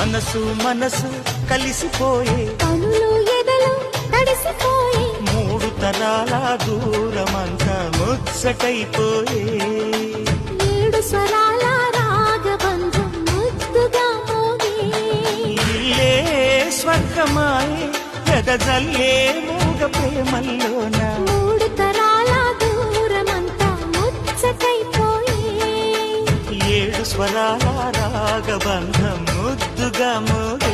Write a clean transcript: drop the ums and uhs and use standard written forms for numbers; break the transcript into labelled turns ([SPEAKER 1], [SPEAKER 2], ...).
[SPEAKER 1] మనసు మనసు కలిసిపోయే
[SPEAKER 2] కనులు ఎదలు తడిసిపోయే
[SPEAKER 1] మూడు తరాల దూరమంతా ముచ్చటైపోయే
[SPEAKER 2] ఏడు స్వరాల రాగబంధం ముద్దుగా మోగే
[SPEAKER 1] ఇల్లే స్వర్గమాయే ఎదజల్లే మూగ ప్రేమల్లోన
[SPEAKER 2] మూడు తరాల దూరమంతా ముచ్చటైపోయే
[SPEAKER 1] ఏడు స్వరాల రాగబంధం ముద్దుగా మోగే